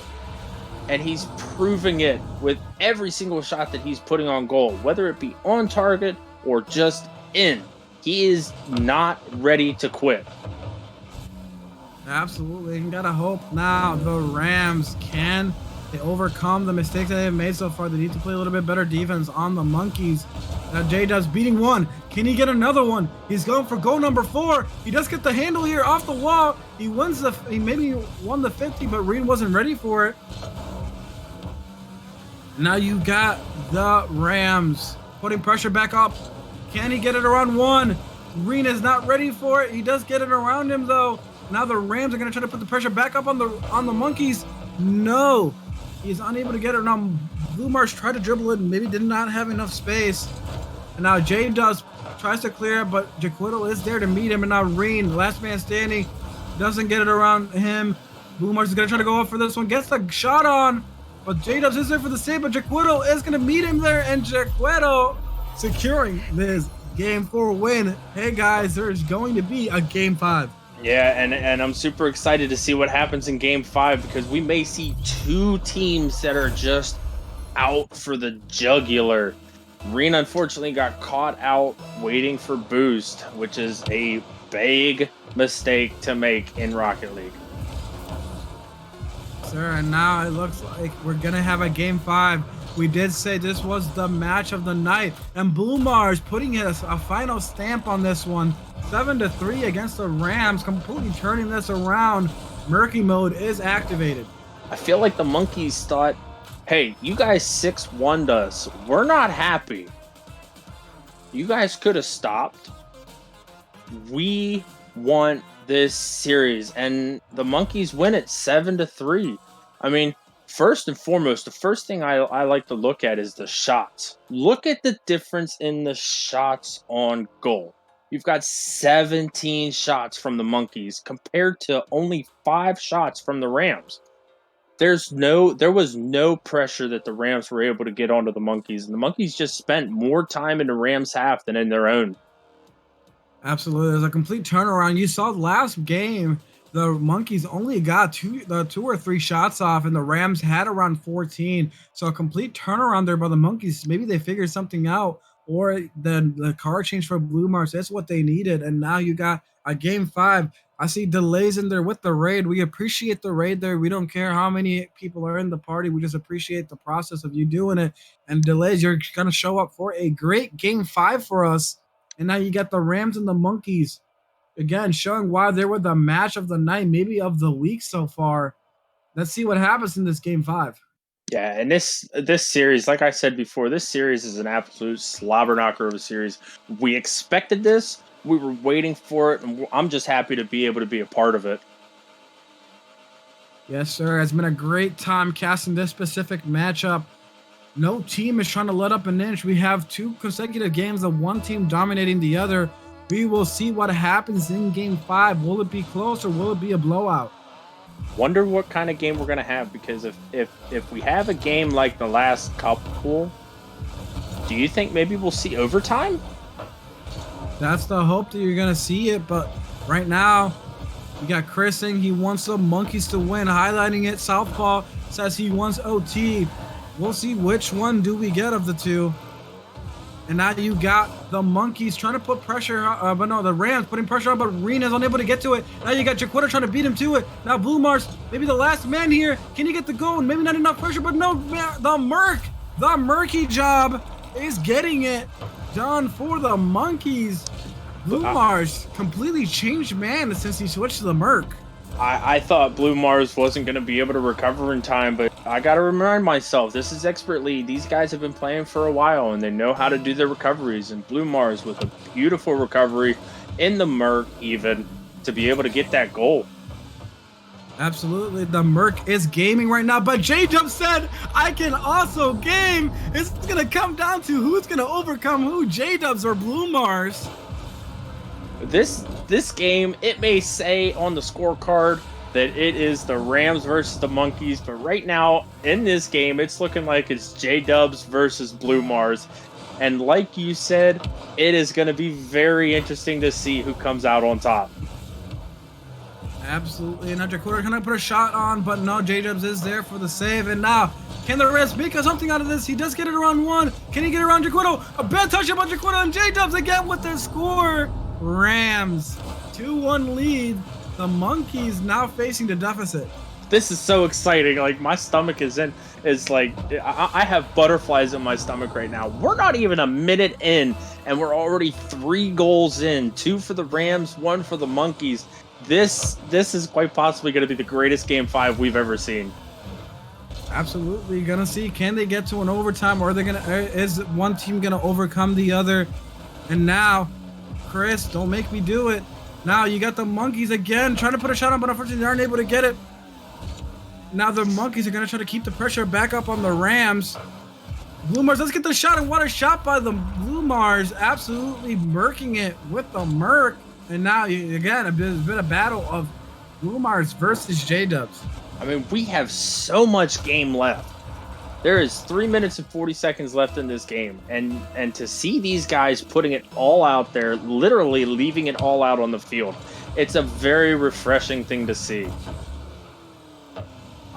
And he's proving it with every single shot that he's putting on goal, whether it be on target or just in. He is not ready to quit. Absolutely. You gotta hope now the Rams can overcome the mistakes that they've made so far. They need to play a little bit better defense on the monkeys. Jdubbz beating one. Can he get another one? He's going for goal number 4. He does get the handle here off the wall. He maybe won the 50, but Rine wasn't ready for it. Now you got the Rams putting pressure back up. Can he get it around one? Rine is not ready for it. He does get it around him though. Now the Rams are going to try to put the pressure back up on the monkeys. No, he's unable to get it. Now BlueMars tried to dribble it and maybe did not have enough space. And now Jdubbz tries to clear it, but Jaquidle is there to meet him. And now Rine, last man standing, doesn't get it around him. BlueMars is going to try to go up for this one. Gets the shot on. But Jdubbz is there for the save, but Jaquidle is going to meet him there, and Jaquidle securing this Game 4 win. Hey guys, there's going to be a Game 5. Yeah, and I'm super excited to see what happens in Game 5 because we may see 2 teams that are just out for the jugular. Rine unfortunately got caught out waiting for boost, which is a big mistake to make in Rocket League. Sir, and now it looks like we're gonna have a Game 5. We did say this was the match of the night, and BlueMars putting a final stamp on this one. 7-3 against the Rams, completely turning this around. Murky mode is activated. I feel like the monkeys thought, hey, you guys 6-1'd us. We're not happy. You guys could have stopped. We want this series, and the monkeys win it 7-3. I mean, first and foremost, the first thing I like to look at is the shots. Look at the difference in the shots on goal. You've got 17 shots from the monkeys compared to only 5 shots from the Rams. There was no pressure that the Rams were able to get onto the monkeys, and the monkeys just spent more time in the Rams half than in their own. Absolutely, there's a complete turnaround. You saw last game, the monkeys only got 2 or 3 shots off, and the Rams had around 14. So a complete turnaround there by the monkeys. Maybe they figured something out, or the card change for BlueMars. That's what they needed, and now you got a Game 5. I see delays in there with the raid. We appreciate the raid there. We don't care how many people are in the party. We just appreciate the process of you doing it. And delays, you're going to show up for a great Game 5 for us. And now you got the Rams and the monkeys. Again, showing why they were the match of the night, maybe of the week so far. Let's see what happens in this Game 5. Yeah, and this series, like I said before, this series is an absolute slobber knocker of a series. We expected this. We were waiting for it, and I'm just happy to be able to be a part of it. Yes, sir. It's been a great time casting this specific matchup. No team is trying to let up an inch. We have 2 consecutive games of one team dominating the other. We will see what happens in Game 5. Will it be close or will it be a blowout? Wonder what kind of game we're going to have, because if we have a game like the last couple, do you think maybe we'll see overtime? That's the hope that you're going to see it, but right now, you got Chris saying he wants the monkeys to win, highlighting it. Southpaw says he wants OT. We'll see which one do we get of the 2. And now you got the monkeys trying to put pressure, but no, the Rams putting pressure on, but Rine is unable to get to it. Now you got Jaquidle trying to beat him to it. Now BlueMars, maybe the last man here. Can he get the goal? And maybe not enough pressure, but no, the Murky job is getting it. done for the Monkeys. BlueMars completely changed man since he switched to the Merc. I thought BlueMars wasn't going to be able to recover in time, but I got to remind myself, this is Expert League. These guys have been playing for a while, and they know how to do their recoveries. And BlueMars with a beautiful recovery in the Merc even to be able to get that goal. Absolutely, the Merc is gaming right now, but Jdubbz said, I can also game. It's going to come down to who's going to overcome who, Jdubbz or BlueMars. This game, it may say on the scorecard that it is the Rams versus the Monkeys, but right now in this game, it's looking like it's Jdubbz versus BlueMars. And like you said, it is going to be very interesting to see who comes out on top. Absolutely. And now Jaquidle can put a shot on, but no, Jdubbz is there for the save. And now, can the Rams make something out of this? He does get it around one. Can he get it around Jaquidle? A bad touch by Jaquidle, and Jdubbz again with their score. Rams 2-1 lead. The Monkeys now facing the deficit. This is so exciting. Like, my stomach is like, I have butterflies in my stomach right now. We're not even a minute in, and we're already 3 goals in. 2 for the Rams, 1 for the Monkeys. This is quite possibly going to be the greatest Game 5 we've ever seen. Absolutely. Gonna see, can they get to an overtime, or is one team gonna overcome the other? And now, Chris, don't make me do it. Now you got the Monkeys again trying to put a shot on, but unfortunately they aren't able to get it. Now the Monkeys are gonna try to keep the pressure back up on the Rams. BlueMars, let's get the shot, and what a shot by the BlueMars, absolutely murking it with the Merc. And now again, a bit of battle of BlueMars versus Jdubbz. I mean, we have so much game left. There is 3 minutes and 40 seconds left in this game, and to see these guys putting it all out there, literally leaving it all out on the field, it's a very refreshing thing to see.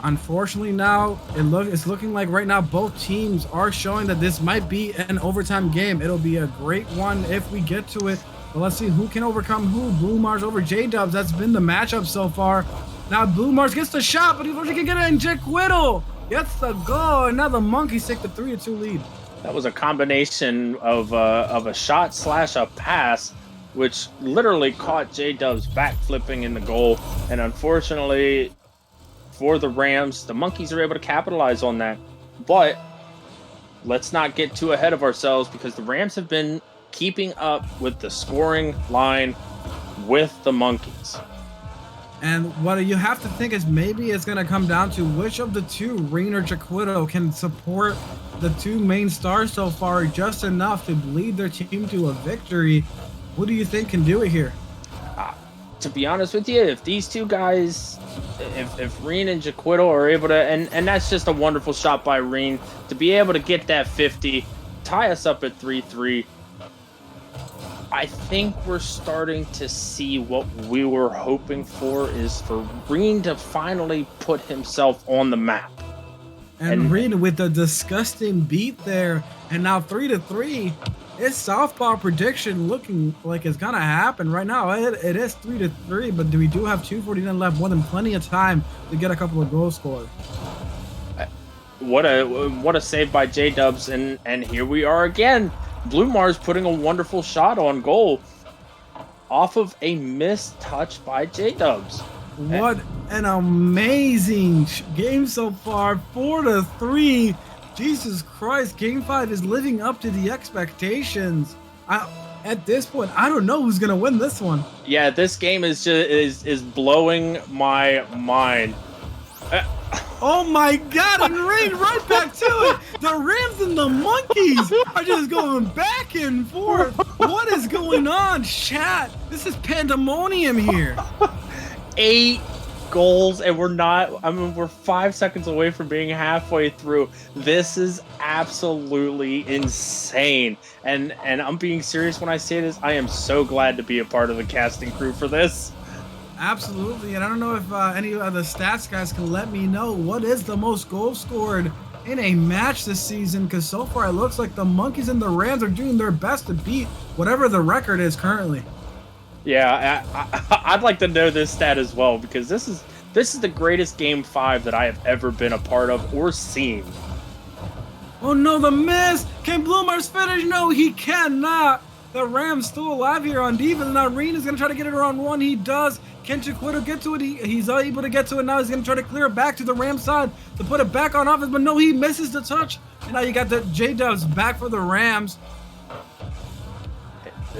Unfortunately, now it's looking like right now both teams are showing that this might be an overtime game. It'll be a great one if we get to it. But let's see who can overcome who. BlueMars over Jdubbz. That's been the matchup so far. Now BlueMars gets the shot, but he can get it in. Jaquidle gets the goal, and now the Monkeys take the 3-2 lead. That was a combination of a shot / a pass, which literally caught Jdubbz backflipping in the goal. And unfortunately for the Rams, the Monkeys are able to capitalize on that. But let's not get too ahead of ourselves, because the Rams have been keeping up with the scoring line with the Monkeys. And what you have to think is maybe it's going to come down to which of the two, Rine or Jaquidle, can support the 2 main stars so far just enough to lead their team to a victory. Who do you think can do it here? To be honest with you, if these 2 guys, if Rine and Jaquidle are able to, and that's just a wonderful shot by Rine, to be able to get that 50, tie us up at 3-3, I think we're starting to see what we were hoping for, is for Rine to finally put himself on the map. And Rine with the disgusting beat there, and now 3-3. It's Southpaw prediction looking like it's gonna happen right now. It is 3-3, but we do have 2:49 left, more than plenty of time to get a couple of goals scored. What a save by Jdubbz, and here we are again. BlueMars putting a wonderful shot on goal off of a missed touch by Jdubbz. What an amazing game so far, 4-3. Jesus Christ, Game 5 is living up to the expectations. At this point, I don't know who's gonna win this one. Yeah, this game is blowing my mind. Oh my God, and right back to it. The Rams and the Monkeys are just going back and forth. What is going on, chat? This is pandemonium here. 8 goals, and we're 5 seconds away from being halfway through. This is absolutely insane. And I'm being serious when I say this. I am so glad to be a part of the casting crew for this. Absolutely, and I don't know if any of the stats guys can let me know what is the most goals scored in a match this season, because so far it looks like the Monkeys and the Rams are doing their best to beat whatever the record is currently. Yeah, I'd like to know this stat as well, because this is the greatest Game 5 that I have ever been a part of or seen. Oh no, the miss! Can BlueMars finish? No, he cannot! The Rams still alive here on defense. Now Rine is going to try to get it around one. He does. Can Jaquidle get to it? He's able to get to it. Now he's going to try to clear it back to the Rams side to put it back on offense. But no, he misses the touch. And now you got the Jdubbz back for the Rams.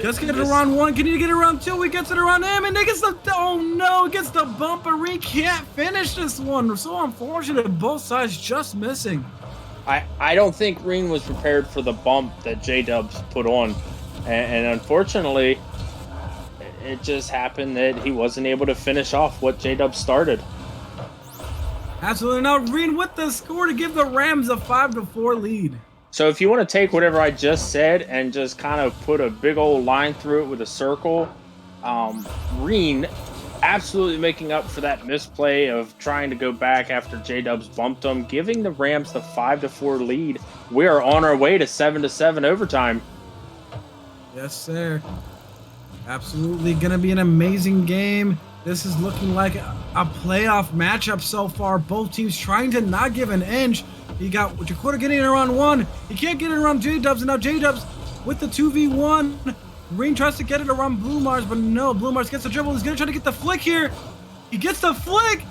Just get it around one. Can you get it around two? He gets it around him. And he gets the... Oh no, gets the bump. But Rine can't finish this one. So unfortunate. Both sides just missing. I don't think Rine was prepared for the bump that Jdubbz put on. And unfortunately, it just happened that he wasn't able to finish off what Jdubbz started. Absolutely. Now Rine with the score to give the Rams a 5-4 lead. So if you want to take whatever I just said and just kind of put a big old line through it with a circle, Rine absolutely making up for that misplay of trying to go back after Jdubbz bumped him, giving the Rams the 5-4 lead. We are on our way to 7-7 overtime. Yes, sir. Absolutely going to be an amazing game. This is looking like a playoff matchup so far. Both teams trying to not give an inch. You got Jaquidle getting it around one. He can't get it around Jdubbz. And now Jdubbz with the 2v1. Rine tries to get it around BlueMars, but no. BlueMars gets the dribble. He's going to try to get the flick here. He gets the flick.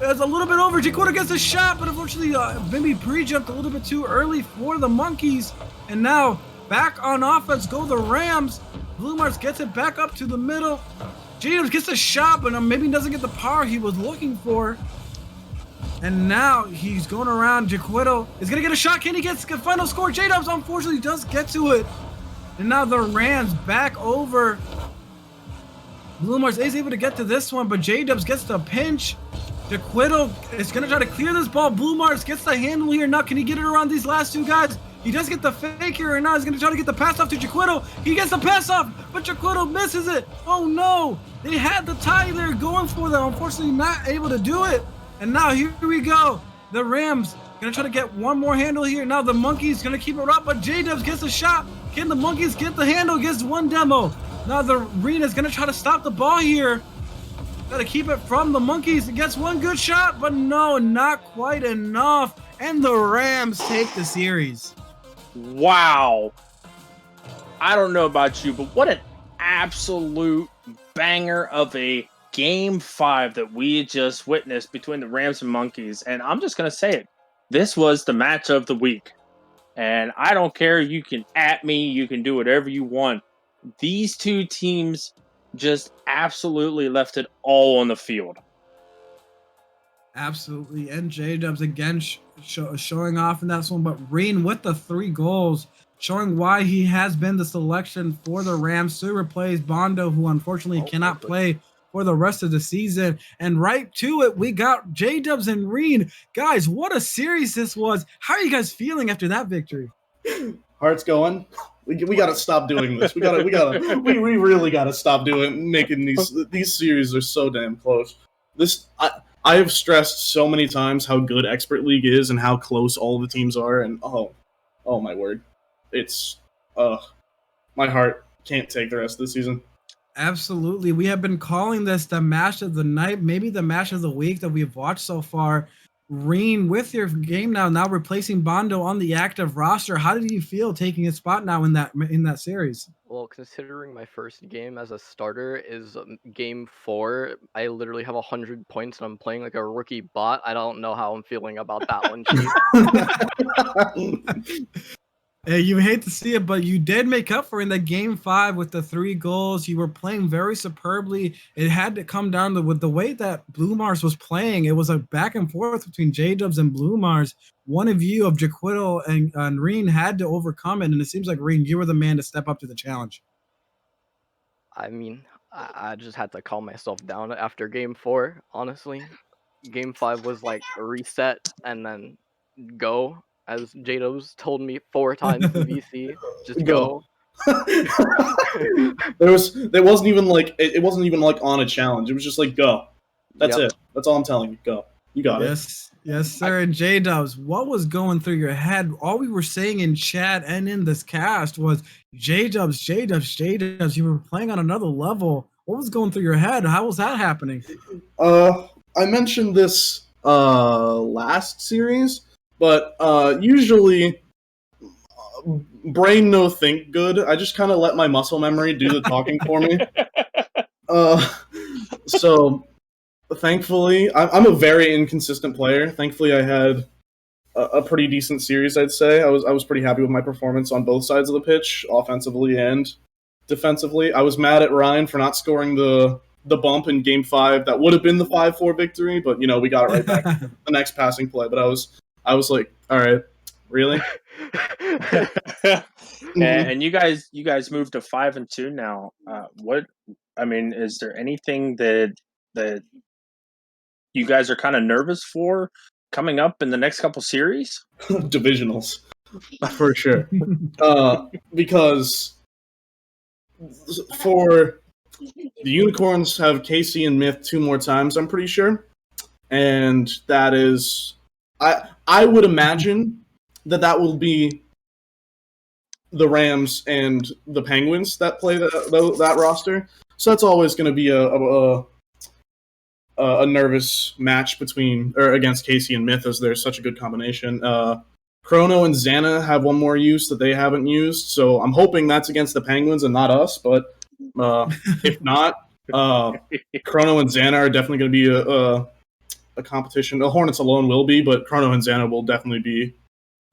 It's a little bit over. Jaquidle gets a shot, but unfortunately, maybe pre-jumped a little bit too early for the Monkeys. And now back on offense go the Rams. BlueMars gets it back up to the middle. Jdubbz gets a shot, but maybe doesn't get the power he was looking for. And now he's going around. Jaquidle is going to get a shot. Can he get the final score? Jdubbz unfortunately does get to it. And now the Rams back over. BlueMars is able to get to this one, but Jdubbz gets the pinch. Jaquidle is going to try to clear this ball. BlueMars gets the handle here. Now can he get it around these last two guys? He does get the fake here, and now he's going to try to get the pass off to Jaquidle. He gets the pass off, but Jaquidle misses it. Oh no, they had the tie there going for them. Unfortunately, not able to do it. And now here we go. The Rams going to try to get one more handle here. Now the Monkeys going to keep it up, but Jdubbz gets a shot. Can the Monkeys get the handle? Gets one demo. Now the Rine is going to try to stop the ball here. Got to keep it from the Monkeys. It gets one good shot, but no, not quite enough. And the Rams take the series. Wow. I don't know about you, but what an absolute banger of a Game 5 that we just witnessed between the Rams and Monkeys. And I'm just going to say it. This was the match of the week. And I don't care. You can at me. You can do whatever you want. These two teams just absolutely left it all on the field. Absolutely. And Jdubbz again showing off in that one. But Rine with the 3 goals, showing why he has been the selection for the Rams to replace Bondo, who unfortunately cannot play for the rest of the season. And right to it, we got Jdubbz and Rine. Guys, what a series this was. How are you guys feeling after that victory? Heart's going. We gotta stop doing this. We really gotta stop making these series are so damn close. I have stressed so many times how good Expert League is and how close all the teams are, and oh my word, it's my heart can't take the rest of the season. Absolutely. We have been calling this the match of the night, maybe the match of the week that we've watched so far. Rine, with your game now replacing Bondo on the active roster, how did you feel taking his spot now in that series? Well, considering my first game as a starter is game 4, I literally have 100 points and I'm playing like a rookie bot. I don't know how I'm feeling about that one, Chief. Hey, you hate to see it, but you did make up for in the game 5 with the 3 goals. You were playing very superbly. It had to come down to with the way that BlueMars was playing. It was a back and forth between Jdubbz and BlueMars. One of you of Jaquidle and Rine had to overcome it, and it seems like Rine, you were the man to step up to the challenge. I mean, I just had to calm myself down after game 4, honestly. Game 5 was like a reset and then go. As Jdubbz told me 4 times in VC, just go. It wasn't even like on a challenge. It was just like go. That's it. That's all I'm telling you. Go. You got it. Yes, sir. And Jdubbz, what was going through your head? All we were saying in chat and in this cast was Jdubbz. You were playing on another level. What was going through your head? How was that happening? I mentioned this last series. But usually brain no think good. I just kind of let my muscle memory do the talking for me. So thankfully, I'm a very inconsistent player. Thankfully, I had a pretty decent series, I'd say. I was pretty happy with my performance on both sides of the pitch, offensively and defensively. I was mad at Ryan for not scoring the bump in Game 5. That would have been the 5-4 victory, but we got it right back the next passing play. But I was like, all right, really? And you guys moved to 5-2 now. Is there anything that you guys are kind of nervous for coming up in the next couple series? Divisionals, for sure. Because for the Unicorns have KC and Myth 2 more times, I'm pretty sure, and that is, I would imagine that will be the Rams and the Penguins that play that roster. So that's always going to be a nervous match against KC and Myth, as there's such a good combination. Chrono and Xana have one more use that they haven't used, so I'm hoping that's against the Penguins and not us. But if not, Chrono and Xana are definitely going to be a competition. The Hornets alone will be, but Chrono and Xana will definitely be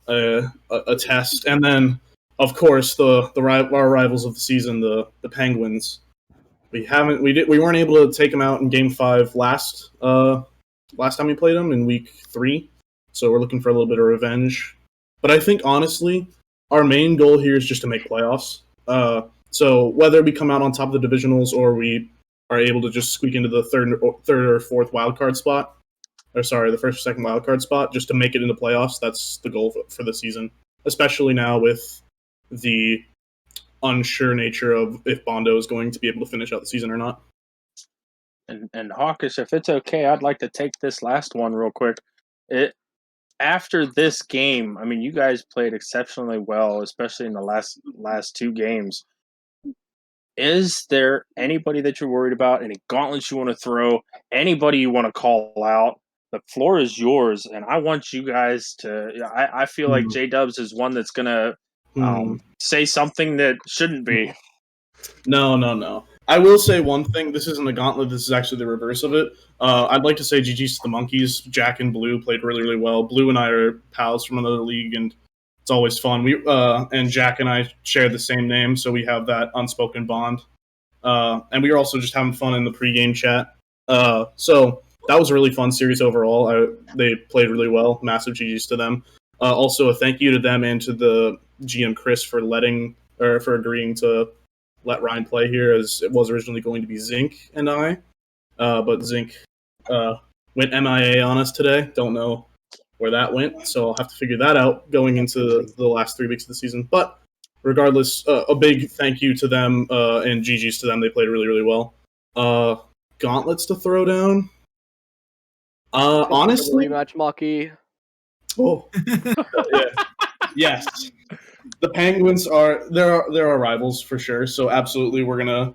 a test. And then, of course, our rivals of the season, the Penguins. We weren't able to take them out in Game 5 last time we played them in Week 3, so we're looking for a little bit of revenge. But I think, honestly, our main goal here is just to make playoffs. So whether we come out on top of the divisionals or we are able to just squeak into the third or fourth wildcard spot, the first or second wildcard spot, just to make it into playoffs, that's the goal for the season, especially now with the unsure nature of if Bondo is going to be able to finish out the season or not. And Hawkish, if it's okay, I'd like to take this last one real quick. After this game, I mean, you guys played exceptionally well, especially in the last 2 games. Is there anybody that you're worried about? Any gauntlets you want to throw? Anybody you want to call out? The floor is yours, and I want you guys to. I feel like Jdubbz is one that's gonna say something that shouldn't be. No. I will say one thing. This isn't a gauntlet. This is actually the reverse of it. I'd like to say GG's to the Monkeys. Jack and Blue played really, really well. Blue and I are pals from another league, and it's always fun. And Jack and I share the same name, so we have that unspoken bond. And we were also just having fun in the pregame chat. So that was a really fun series overall. They played really well. Massive GG's to them. Also, a thank you to them and to the GM Chris for agreeing to let Ryan play here, as it was originally going to be Zinc and I, but Zinc went MIA on us today. Don't know where that went, so I'll have to figure that out going into the last 3 weeks of the season. But regardless, a big thank you to them and GG's to them. They played really, really well. Gauntlets to throw down. Honestly, rematch, Maki. Oh, yeah. Yes. The Penguins are our rivals for sure. So absolutely, we're gonna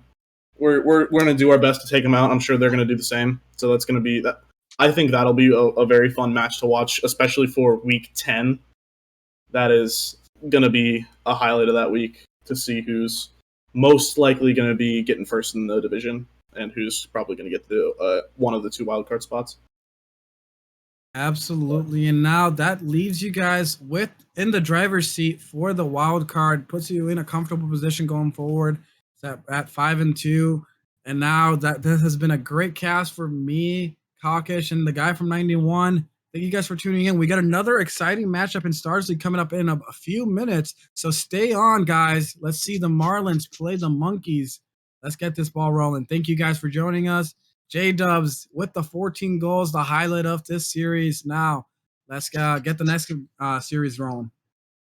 do our best to take them out. I'm sure they're gonna do the same. So that's gonna be that. I think that'll be a very fun match to watch, especially for Week 10. That is gonna be a highlight of that week, to see who's most likely gonna be getting first in the division and who's probably gonna get one of the 2 wildcard spots. Absolutely. And now that leaves you guys in the driver's seat for the wild card, puts you in a comfortable position going forward. It's at 5-2. And now that this has been a great cast for me, Hawkish, and the guy from 91. Thank you guys for tuning in. We got another exciting matchup in Stars League coming up in a few minutes. So stay on, guys. Let's see the Marlins play the Monkeys. Let's get this ball rolling. Thank you guys for joining us. Jdubbz with the 14 goals, the highlight of this series. Now, let's get the next series rolling.